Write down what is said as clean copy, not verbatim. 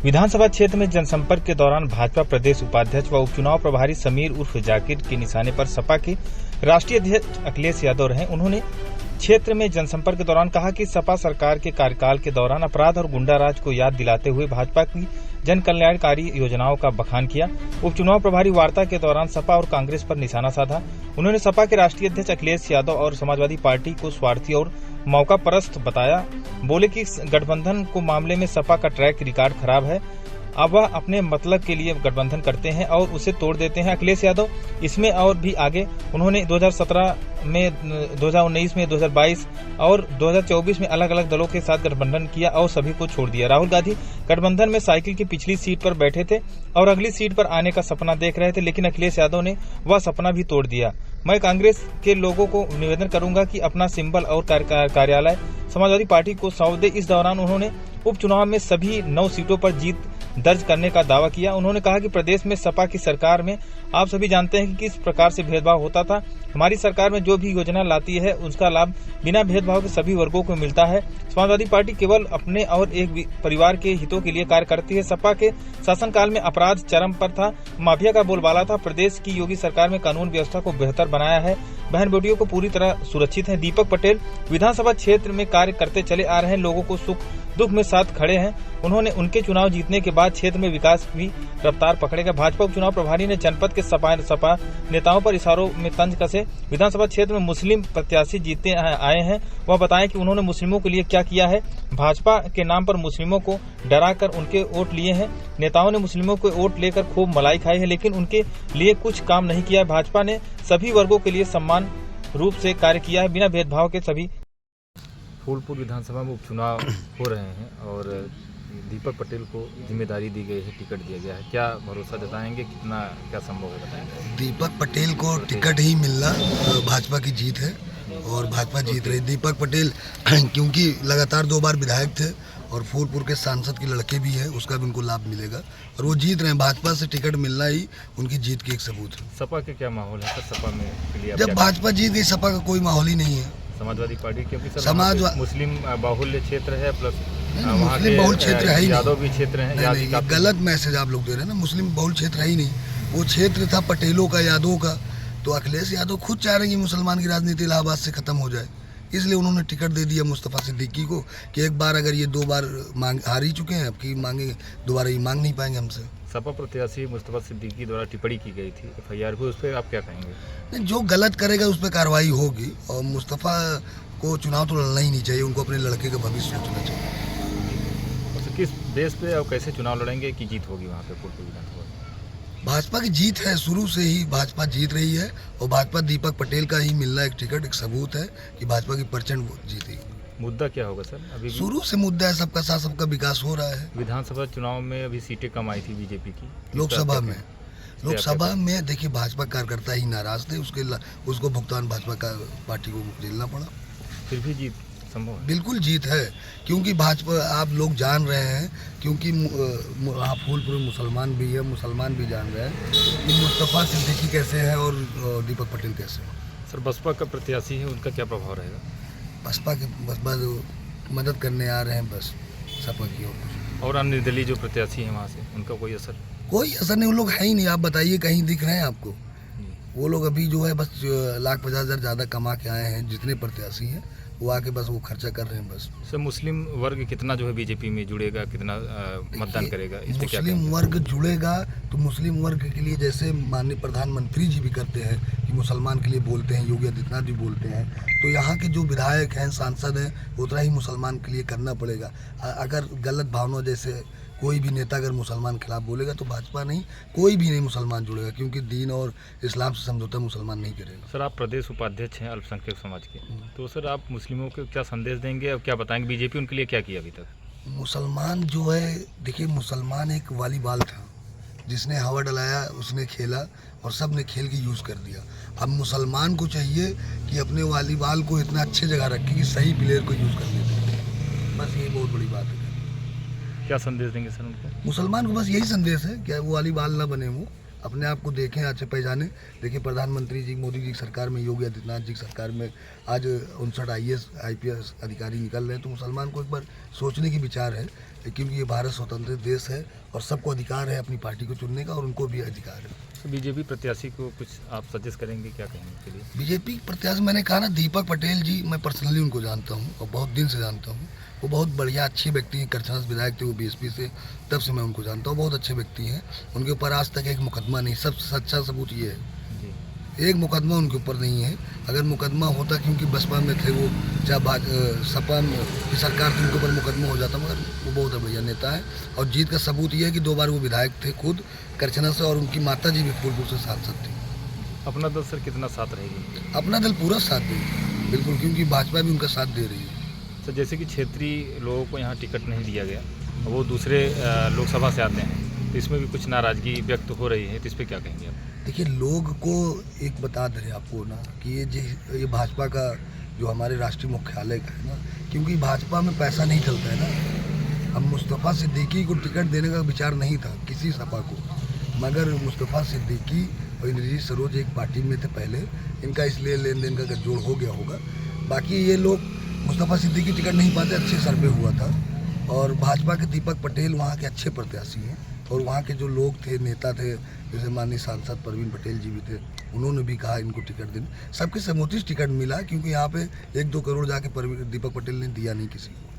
विधानसभा क्षेत्र में जनसंपर्क के दौरान भाजपा प्रदेश उपाध्यक्ष व उपचुनाव प्रभारी समीर उर्फ जाकिर के निशाने पर सपा के राष्ट्रीय अध्यक्ष अखिलेश यादव रहे। उन्होंने क्षेत्र में जनसंपर्क के दौरान कहा कि सपा सरकार के कार्यकाल के दौरान अपराध और गुंडाराज को याद दिलाते हुए भाजपा की जन कल्याणकारी योजनाओं का बखान किया। उपचुनाव प्रभारी वार्ता के दौरान सपा और कांग्रेस पर निशाना साधा। उन्होंने सपा के राष्ट्रीय अध्यक्ष अखिलेश यादव और समाजवादी पार्टी को स्वार्थी और मौका परस्त बताया। बोले कि गठबंधन को मामले में सपा का ट्रैक रिकॉर्ड खराब है। अब वह अपने मतलब के लिए गठबंधन करते हैं और उसे तोड़ देते हैं। अखिलेश यादव इसमें और भी आगे उन्होंने 2017 में, 2019 में, 2022 और 2024 में अलग अलग दलों के साथ गठबंधन किया और सभी को छोड़ दिया। राहुल गांधी गठबंधन में साइकिल की पिछली सीट पर बैठे थे और अगली सीट पर आने का सपना देख रहे थे, लेकिन अखिलेश यादव ने वह सपना भी तोड़ दिया। मैं कांग्रेस के लोगों को निवेदन करूंगा कि अपना सिंबल और कार्यालय समाजवादी पार्टी को सौंप दे। इस दौरान उन्होंने उपचुनाव में सभी 9 सीटों पर जीत दर्ज करने का दावा किया। उन्होंने कहा कि प्रदेश में सपा की सरकार में आप सभी जानते हैं कि किस प्रकार से भेदभाव होता था। हमारी सरकार में जो भी योजना लाती है उसका लाभ बिना भेदभाव के सभी वर्गों को मिलता है। समाजवादी पार्टी केवल अपने और एक परिवार के हितों के लिए कार्य करती है। सपा के शासनकाल में अपराध चरम पर था, माफिया का बोलबाला था। प्रदेश की योगी सरकार में कानून व्यवस्था को बेहतर बनाया है, बहन बेटियों को पूरी तरह सुरक्षित है। दीपक पटेल विधानसभा क्षेत्र में कार्य करते चले आ रहे हैं, लोगों को सुख दुख में साथ खड़े हैं। उन्होंने उनके चुनाव जीतने के बाद क्षेत्र में विकास भी रफ्तार पकड़ेगा। भाजपा उपचुनाव प्रभारी ने जनपद के सपा नेताओं पर इशारों में तंज कसे। विधानसभा क्षेत्र में मुस्लिम प्रत्याशी जीतते आए हैं, वह बताएं कि उन्होंने मुस्लिमों के लिए क्या किया है। भाजपा के नाम पर मुस्लिमों को डराकर उनके वोट लिए हैं। नेताओं ने मुस्लिमों के वोट लेकर खूब मलाई खाई है, लेकिन उनके लिए कुछ काम नहीं किया। भाजपा ने सभी वर्गों के लिए समान रूप से कार्य किया है, बिना भेदभाव के। सभी फूलपुर विधानसभा में उपचुनाव हो रहे हैं और दीपक पटेल को जिम्मेदारी दी गई है, टिकट दिया गया है। क्या भरोसा जताएंगे, कितना क्या संभव है बताएंगे? दीपक पटेल को टिकट ही मिलना भाजपा की जीत है और भाजपा जीत रही। दीपक पटेल क्योंकि लगातार 2 बार विधायक थे और फूलपुर के सांसद के लड़के भी है, उसका भी उनको लाभ मिलेगा और वो जीत रहे हैं। भाजपा से टिकट मिलना ही उनकी जीत की एक सबूत है। सपा के क्या माहौल है सर? सपा में जब भाजपा जीत गई, सपा का कोई माहौल ही नहीं है। समाजवादी पार्टी क्योंकि सर मुस्लिम बाहुल्य क्षेत्र है, प्लस मुस्लिम बहुल क्षेत्र है ही यादव भी क्षेत्र है। गलत मैसेज आप लोग दे रहे हैं ना, मुस्लिम बहुल क्षेत्र है ही नहीं। वो क्षेत्र था पटेलों का, यादवों का। तो अखिलेश यादव खुद चाह रहे हैं कि मुसलमान की राजनीति इलाहाबाद से खत्म हो जाए, इसलिए उन्होंने टिकट दे दिया मुस्तफा सिद्दीकी को कि एक बार अगर ये 2 बार हार ही चुके हैं, अब की मांगे दोबारा ये मांग नहीं पाएंगे हमसे। सपा प्रत्याशी मुस्तफा सिद्दीकी द्वारा टिप्पणी की गई थी FIR को, उस पर आप क्या कहेंगे? नहीं, जो गलत करेगा उस पर कार्रवाई होगी और मुस्तफा को चुनाव तो लड़ना ही नहीं चाहिए, उनको अपने लड़के का भविष्य सोचना चाहिए। तो किस बेस पे और कैसे चुनाव लड़ेंगे कि जीत होगी वहाँ पे फूलपुर विधानसभा? भाजपा की जीत है, शुरू से ही भाजपा जीत रही है और भाजपा दीपक पटेल का ही मिलना एक टिकट एक सबूत है कि भाजपा की प्रचंड जीती। मुद्दा क्या होगा सर? अभी शुरू से मुद्दा है सबका साथ, सबका विकास हो रहा है। विधानसभा चुनाव में अभी सीटें कम आई थी बीजेपी की। लोकसभा में देखिए भाजपा कार्यकर्ता ही नाराज थे, उसको भुगतान भाजपा का पार्टी को झेलना पड़ा। फिर भी जीत संभव है? बिल्कुल जीत है, क्योंकि भाजपा आप लोग जान रहे हैं, क्योंकि फूलपुर मुसलमान भी है, मुसलमान भी जान रहे हैं कि मुस्तफा सिद्दीकी कैसे है और दीपक पटेल कैसे है। सर बसपा का प्रत्याशी है, उनका क्या प्रभाव रहेगा? बसपा के बस मदद करने आ रहे हैं बस सपा की और अन्य निर्दलीय जो प्रत्याशी हैं वहाँ से, उनका कोई असर? कोई असर नहीं, उन लोग है ही नहीं। आप बताइए कहीं दिख रहे हैं आपको? वो लोग अभी जो है बस 1,50,000 ज़्यादा कमा के आए हैं, जितने प्रत्याशी हैं वो आके बस वो खर्चा कर रहे हैं बस। सर मुस्लिम वर्ग कितना जो है बीजेपी में जुड़ेगा, कितना मतदान करेगा? मुस्लिम वर्ग जुड़ेगा तो मुस्लिम वर्ग के लिए जैसे माननीय प्रधानमंत्री जी भी करते हैं कि मुसलमान के लिए बोलते हैं, योगी आदित्यनाथ जी बोलते हैं, तो यहाँ के जो विधायक हैं, सांसद हैं, उतना ही मुसलमान के लिए करना पड़ेगा। अगर गलत भावना जैसे कोई भी नेता अगर मुसलमान खिलाफ बोलेगा तो भाजपा नहीं, कोई भी नहीं मुसलमान जुड़ेगा, क्योंकि दीन और इस्लाम से समझौता मुसलमान नहीं करेगा। सर आप प्रदेश उपाध्यक्ष हैं अल्पसंख्यक समाज के, तो सर आप मुस्लिमों को क्या संदेश देंगे और क्या बताएंगे बीजेपी उनके लिए क्या किया अभी तक? मुसलमान जो है, देखिए मुसलमान एक वॉलीबॉल था, जिसने हवा डलाया उसने खेला और सब ने खेल के यूज़ कर दिया। अब मुसलमान को चाहिए कि अपने वॉलीबॉल को इतना अच्छे जगह रखे कि सही प्लेयर को यूज़ कर लेते, बस ये बहुत बड़ी बात है। क्या संदेश देंगे सर उनको? मुसलमान को बस यही संदेश है कि वो वॉलीबॉल ना बने, वो अपने आप को देखें, अच्छे पहचाने। देखिए प्रधानमंत्री जी मोदी जी की सरकार में, योगी आदित्यनाथ जी की सरकार में आज 59 IAS IPS अधिकारी निकल रहे हैं, तो मुसलमान को एक बार सोचने की विचार है क्योंकि ये भारत स्वतंत्र देश है और सबको अधिकार है अपनी पार्टी को चुनने का और उनको भी अधिकार है। तो बीजेपी प्रत्याशी को कुछ आप सजेस्ट करेंगे, क्या कहेंगे इसके लिए? बीजेपी प्रत्याशी मैंने कहा ना, दीपक पटेल जी, मैं पर्सनली उनको जानता हूँ और बहुत दिन से जानता हूँ। वो बहुत बढ़िया अच्छे व्यक्ति हैं, करछना से विधायक थे वो बीएसपी से, तब से मैं उनको जानता हूँ। बहुत अच्छे व्यक्ति हैं, उनके ऊपर आज तक एक मुकदमा नहीं, सबसे सच्चा सबूत ये है, एक मुकदमा उनके ऊपर नहीं है। अगर मुकदमा होता, क्योंकि बसपा में थे वो, चाहे सपा की सरकार थी, उनके ऊपर मुकदमा हो जाता, मगर वो बहुत बढ़िया नेता है। और जीत का सबूत ये है कि 2 बार वो विधायक थे खुद करछना से, और उनकी माता जी भी फूलपुर से सांसद थी। अपना दल सर कितना साथ रहेगी? अपना दल पूरा साथ देगी बिल्कुल, क्योंकि भाजपा भी उनका साथ दे रही है। तो जैसे कि क्षेत्रीय लोगों को यहाँ टिकट नहीं दिया गया, वो दूसरे लोकसभा से आते हैं, तो इसमें भी कुछ नाराजगी व्यक्त हो रही है, तो इस पर क्या कहेंगे आप? देखिए, लोग को एक बता दे रहे आपको ना कि ये भाजपा का जो हमारे राष्ट्रीय मुख्यालय का है ना, क्योंकि भाजपा में पैसा नहीं चलता है ना। अब मुस्तफ़ा सिद्दीकी को टिकट देने का विचार नहीं था किसी सपा को, मगर मुस्तफ़ा सिद्दीकी और इंद्रजीत सरोज एक पार्टी में थे पहले, इनका इसलिए लेन देन का गठजोड़ हो गया होगा। बाकी ये लोग मुस्तफ़ा सिद्दीकी टिकट नहीं पाते, अच्छे सर्वे हुआ था। और भाजपा के दीपक पटेल वहाँ के अच्छे प्रत्याशी हैं, और वहाँ के जो लोग थे, नेता थे, जैसे माननीय सांसद परवीन पटेल जी भी थे, उन्होंने भी कहा इनको टिकट देने। सबके समोतिस टिकट मिला, क्योंकि यहाँ पे 1-2 करोड़ जाके दीपक पटेल ने दिया नहीं किसी को।